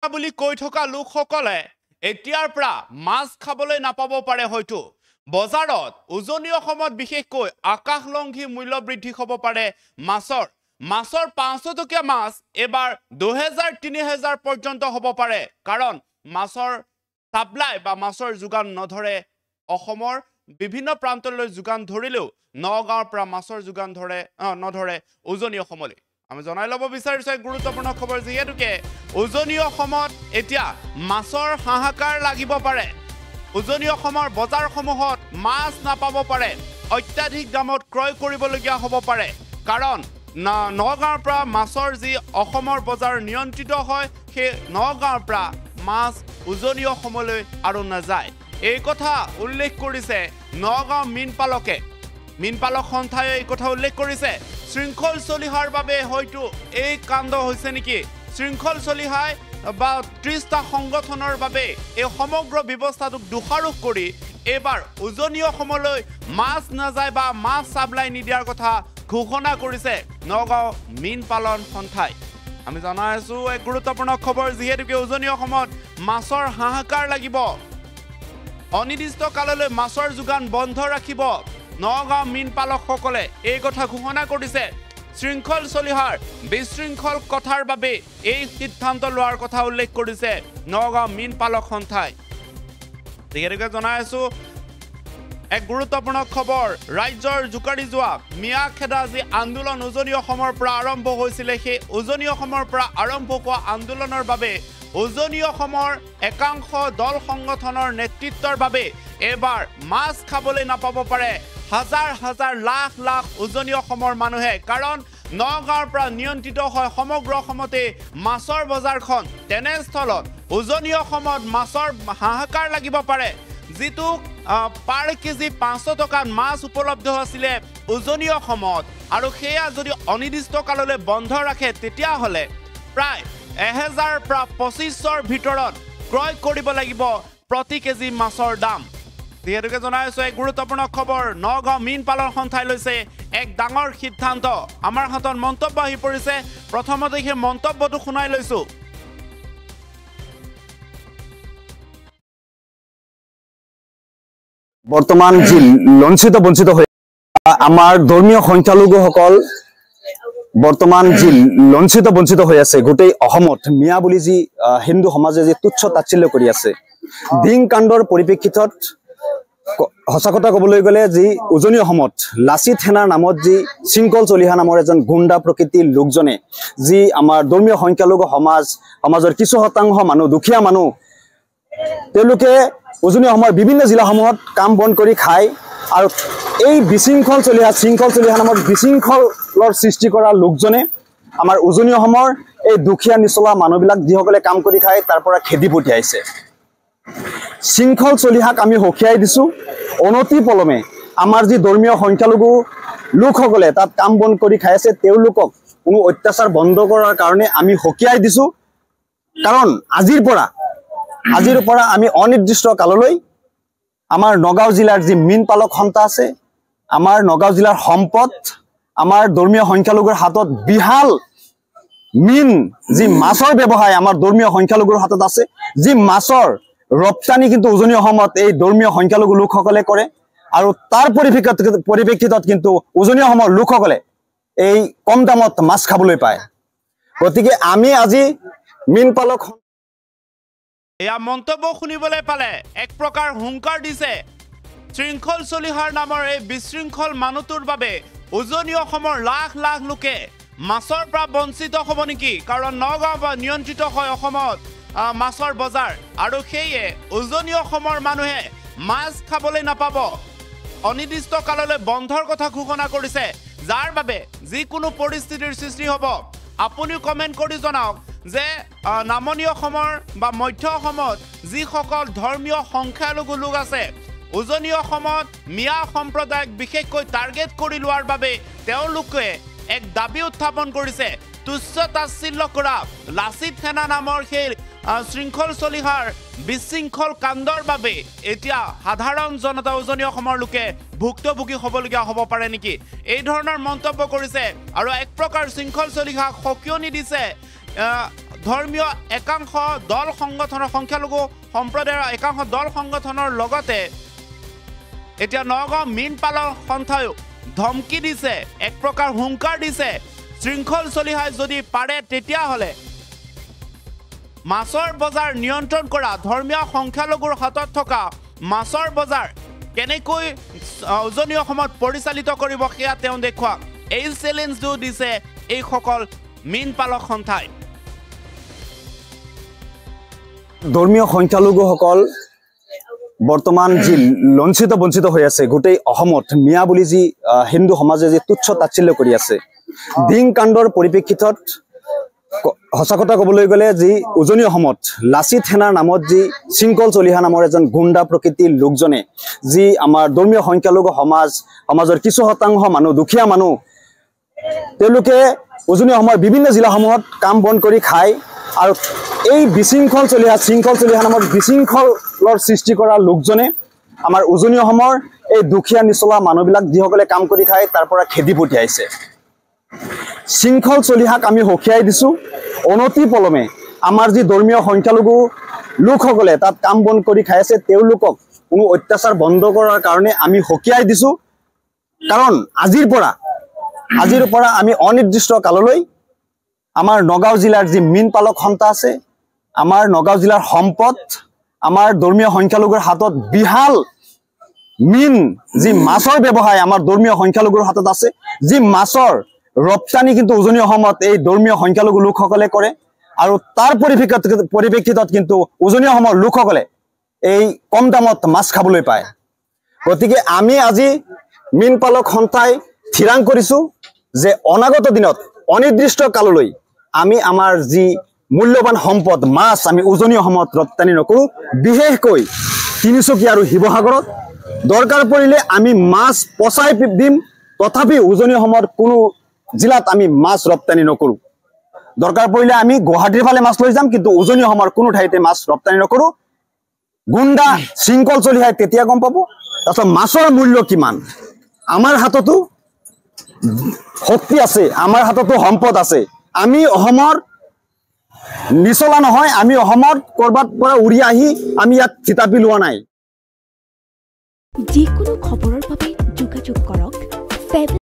বুলি কৈ থকা লোকসকলে এতিয়াৰ পৰা মাছ খাবলৈ নাপাব পাৰে হয়তো বজাৰত উজনি অসমত বিশেষকৈ আকাশলংঘী মূল্য বৃদ্ধি হ'ব পাৰে মাছৰ 500 টকীয়া মাছ এবাৰ 2000-3000 পৰ্যন্ত হ'ব পাৰে কাৰণ মাছৰ সাপ্লাই বা মাছৰ যোগান নধৰে অসমৰ বিভিন্ন প্ৰান্তলৈ যোগান ধৰিলেও নগাঁৱৰ পৰা মাছৰ যোগান নধৰে উজনি অসমলৈ আমি জনাই ল'ব বিচাৰিছো এক গুৰুত্বপূৰ্ণ খবৰ যিহেতুকে উজনি অসমত এতিয়া মাছৰ হাহাকাৰ লাগিব পাৰে উজনি অসমৰ বজাৰসমূহত মাছ নাপাব পাৰে অত্যাধিক দামত ক্ৰয় কৰিবলগীয়া হ'ব পাৰে কাৰণ নগাঁৱৰ পৰা মাছৰ যি অসমৰ বজাৰ নিয়ন্ত্ৰিত হয় সেই নগাঁৱৰ পৰা মাছ উজনি অসমলৈ আৰু নাযায় এই কথা উল্লেখ কৰিছে নগাঁও মীনপালক সন্থাই এই কথা উল্লেখ কৰিছে শৃংখল চলিহাৰ বাবে হয়তো এই কাণ্ড হৈছে নেকি শৃংখল চলিহাই বা 30টা সংগঠনৰ বাবে এই সমগ্ৰ ব্যৱস্থাটোক দোষাৰোপ কৰি এবাৰ উজনি অসমলৈ মাছ নাযায় বা মাছ সাপ্লাই নিদিয়াৰ কথা ঘোষণা কৰিছে নগাঁও মীনপালন সন্থাই আমি জনাই আছো এক গুৰুত্বপূৰ্ণ খবৰ যিহেতুকে উজনি অসমত মাছৰ হাহাকাৰ লাগিব অনিৰ্দিষ্ট কাললৈ মাছৰ যোগান বন্ধ ৰাখিব নগাঁও মীনপালকসকলে এই কথা ঘোষণা কৰিছে শৃংখল চলিহাৰ বিশৃংখল কথাৰ বাবে এই সিদ্ধান্ত লোৱাৰ কথা উল্লেখ কৰিছে নগাঁও মীনপালক সন্থাই যিহেতুকে জনাই আছো এক গুৰুত্বপূৰ্ণ খবৰ ৰাজ্যৰ জুকাৰি যোৱা মিয়াখেদা যি আন্দোলন উজনি অসমৰ পৰা আৰম্ভ হৈছিলে সেই উজনি অসমৰ পৰা আৰম্ভ হোৱা আন্দোলনৰ বাবে উজনি অসমৰ একাংশ দল সংগঠনৰ নেতৃত্বৰ বাবে এবাৰ মাছ খাবলৈ নাপাব পাৰে হাজাৰ লাখ উজনি অসমৰ মানুহে কাৰণ নগাঁৱৰ পৰা নিয়ন্ত্ৰিত হয় সমগ্ৰ অসমতে মাছৰ বজাৰখন তেনেস্থলত উজনি অসমত মাছৰ হাহাকাৰ লাগিব পাৰে যিটো পাৰ কেজি 500 টকাত মাছ উপলব্ধ আছিলে উজনি অসমত আৰু সেয়া যদি অনিৰ্দিষ্ট কাললৈ বন্ধ ৰাখে তেতিয়া হলে প্ৰায় 1000 পৰা 2500ৰ ভিতৰত ক্ৰয় কৰিব লাগিব প্ৰতি কেজি মাছৰ দাম যিহেতুকে জনাই আছো এক গুৰুত্বপূৰ্ণ খবৰ নগাঁও মীনপালন সন্থাই লৈছে এক ডাঙৰ সিদ্ধান্ত আমাৰ হাতত মন্তব্য আহি পৰিছে প্ৰথমতে সেই মন্তব্যটো শুনাই লৈছো বৰ্তমান যি বঞ্চিত হৈ আমাৰ ধৰ্মীয় সংখ্যালঘুসকল বৰ্তমান যি বঞ্চিত হৈ আছে গোটেই অসমত মিয়া বুলি যি হিন্দু সমাজে যি তুচ্ছ তাচ্ছিল্য কৰি আছে দিং কাণ্ডৰ পৰিপ্ৰেক্ষিতত সঁচা কথা ক'বলৈ গ'লে যি উজনি অসমত লাচিত সেনাৰ নামত যি শৃংখল চলিহা নামৰ এজন গুণ্ডা প্ৰকৃতিৰ লোকজনে যি আমাৰ ধৰ্মীয় সংখ্যালঘু সমাজৰ কিছু শতাংশ মানুহ দুখীয়া মানুহ তেওঁলোকে উজনি অসমৰ বিভিন্ন জিলাসমূহত কাম বন কৰি খায় আৰু এই বিশৃংখল চলিহা নামৰ বিশৃংখলৰ সৃষ্টি কৰা লোকজনে আমাৰ উজনি অসমৰ এই দুখীয়া নিচলা মানুহবিলাক যিসকলে কাম কৰি খায় তাৰ পৰা খেদি পঠিয়াইছে শৃংখল চলিহাক আমি হকিয়াই দিছো অনতি পলমে আমাৰ যি ধৰ্মীয় সংখ্যালঘু লোকসকলে তাত কাম বন কৰি খাই আছে তেওঁলোকক কোনো অত্যাচাৰ বন্ধ কৰাৰ কাৰণে আমি হকিয়াই দিছো কাৰণ আজিৰ পৰা আমি অনিৰ্দিষ্ট কাললৈ আমাৰ নগাঁও জিলাৰ যি মীনপালক সন্থা আছে আমাৰ নগাঁও জিলাৰ সম্পদ আমাৰ ধৰ্মীয় সংখ্যালঘুৰ হাতত বিহাল মীন যি মাছৰ ব্যৱসায় আমাৰ ধৰ্মীয় সংখ্যালঘুৰ হাতত আছে যি মাছৰ ৰপ্তানি কিন্তু উজনি অসমত এই ধৰ্মীয় সংখ্যালঘু লোকসকলে কৰে আৰু তাৰ পৰিপ্ৰেক্ষিতত কিন্তু উজনি অসমৰ লোকসকলে এই কম দামত মাছ খাবলৈ পায় গতিকে আমি আজি মীনপালক এয়া মন্তব্য শুনিবলৈ পালে এক প্ৰকাৰ হুংকাৰ দিছে শৃংখল চলিহাৰ নামৰ এই বিশৃংখল মানুহটোৰ বাবে উজনি অসমৰ লাখ লোকে মাছৰ পৰা বঞ্চিত হ'ব নেকি কাৰণ নগাঁও বা নিয়ন্ত্ৰিত হয় অসমত মাছৰ বজাৰ আৰু সেয়ে উজনি অসমৰ মানুহে মাছ খাবলৈ নাপাব অনিৰ্দিষ্ট কাললৈ বন্ধৰ কথা ঘোষণা কৰিছে যাৰ বাবে যিকোনো পৰিস্থিতিৰ সৃষ্টি হ'ব আপুনি কমেন্ট কৰি জনাওক যে নামনি অসমৰ বা মধ্য অসমত যিসকল ধৰ্মীয় সংখ্যালঘু লোক আছে উজনি অসমত মিয়া সম্প্ৰদায়ক বিশেষকৈ টাৰ্গেট কৰি লোৱাৰ বাবে তেওঁলোকে এক দাবী উত্থাপন কৰিছে তুচ্ছ তাচ্ছিল্য কৰা লাচিত সেনা নামৰ সেই শৃংখল চলিহাৰ বিশৃংখল কাণ্ডৰ বাবে এতিয়া সাধাৰণ জনতা উজনি অসমৰ লোকে ভুক্তভোগী হ'বলগীয়া হ'ব পাৰে নেকি এই ধৰণৰ মন্তব্য কৰিছে আৰু এক প্ৰকাৰ শৃংখল চলিহাক সকিয়নি দিছে ধৰ্মীয় একাংশ দল সংগঠনৰ সংখ্যালঘু সম্প্ৰদায়ৰ একাংশ দল সংগঠনৰ লগতে এতিয়া নগাঁও মীন পালক সন্থায়ো ধমকি দিছে, এক প্ৰকাৰ হুংকাৰ দিছে, শৃংখল চলিহাই যদি পাৰে তেতিয়াহ'লে মাছৰ বজাৰ নিয়ন্ত্ৰণ কৰা, ধৰ্মীয় সংখ্যালঘুৰ হাতত থকা মাছৰ বজাৰ কেনেকৈ উজনি অসমত পৰিচালিত কৰিব সেয়া তেওঁ দেখুৱাওক। এই চেলেঞ্জটো দিছে এইসকল মীন পালক সন্থাই। ধৰ্মীয় সংখ্যালঘুসকল বৰ্তমান যি লঞ্চিত বঞ্চিত হৈ আছে গোটেই অসমত, মিয়া বুলি যি হিন্দু সমাজে যি তুচ্ছ তাচ্ছিল্য কৰি আছে, ডিং কাণ্ডৰ পৰিপ্ৰেক্ষিতত সঁচা কথা ক'বলৈ গ'লে যি উজনি অসমত লাচিত সেনাৰ নামত যি শৃংখল চলিহা নামৰ এজন গুণ্ডা প্ৰকৃতিৰ লোকজনে যি আমাৰ ধৰ্মীয় সংখ্যালঘু সমাজৰ কিছু শতাংশ মানুহ, দুখীয়া মানুহ, তেওঁলোকে উজনি অসমৰ বিভিন্ন জিলাসমূহত কাম বন কৰি খায় আৰু এই শৃংখল চলিহা নামৰ বিশৃংখলৰ সৃষ্টি কৰা লোকজনে আমাৰ উজনি অসমৰ এই দুখীয়া নিচলা মানুহবিলাক যিসকলে কাম কৰি খায় তাৰ পৰা খেদি পঠিয়াইছে। শৃংখল চলিহাক আমি সকীয়াই দিছোঁ। অনতি পলমে আমাৰ যি ধৰ্মীয় সংখ্যালঘু লোকসকলে তাত কাম বন কৰি খাই আছে তেওঁলোকক কোনো অত্যাচাৰ বন্ধ কৰাৰ কাৰণে আমি সকীয়াই দিছোঁ। কাৰণ আজিৰ পৰা আমি অনিৰ্দিষ্ট কাললৈ আমাৰ নগাঁও জিলাৰ যি মীন পালক সন্থা আছে, আমাৰ নগাঁও জিলাৰ সম্পদ, আমাৰ ধৰ্মীয় সংখ্যালঘুৰ হাতত বিশাল মীন যি মাছৰ ব্যৱসায় আমাৰ ধৰ্মীয় সংখ্যালঘুৰ হাতত আছে, যি মাছৰ ৰপ্তানি কিন্তু উজনি অসমত এই ধৰ্মীয় সংখ্যালঘু লোকসকলে কৰে আৰু তাৰ পৰিপ্ৰেক্ষিতত কিন্তু উজনি অসমৰ লোকসকলে এই কম দামত মাছ খাবলৈ পায়। গতিকে আমি আজি মীন পালক সন্থাই থিৰাং কৰিছোঁ যে অনাগত দিনত অনিৰ্দিষ্ট কাললৈ আমি আমাৰ যি মূল্যৱান সম্পদ মাছ আমি উজনি অসমত ৰপ্তানি নকৰোঁ। বিশেষকৈ তিনিচুকীয়া আৰু শিৱসাগৰত দৰকাৰ পৰিলে আমি মাছ পচাই দিম, তথাপি উজনি অসমৰ কোনো জিলাত আমি মাছ ৰপ্তানি নকৰোঁ। দৰকাৰ পৰিলে আমি গুৱাহাটীৰ ফালে মাছ লৈ যাম, কিন্তু উজনি অসমৰ কোনো ঠাইতে মাছ ৰপ্তানি নকৰোঁ। গুণ্ডা শৃংখল চলিহাই তেতিয়া গম পাব তাৰপিছত মাছৰ মূল্য কিমান। আমাৰ হাততো শক্তি আছে, আমাৰ হাততো সম্পদ আছে। আমি অসমৰ নিচলা নহয়, আমি অসমত ক'ৰবাত পৰা উৰি আহি আমি ইয়াত থিতাপি লোৱা নাই। যিকোনো খবৰৰ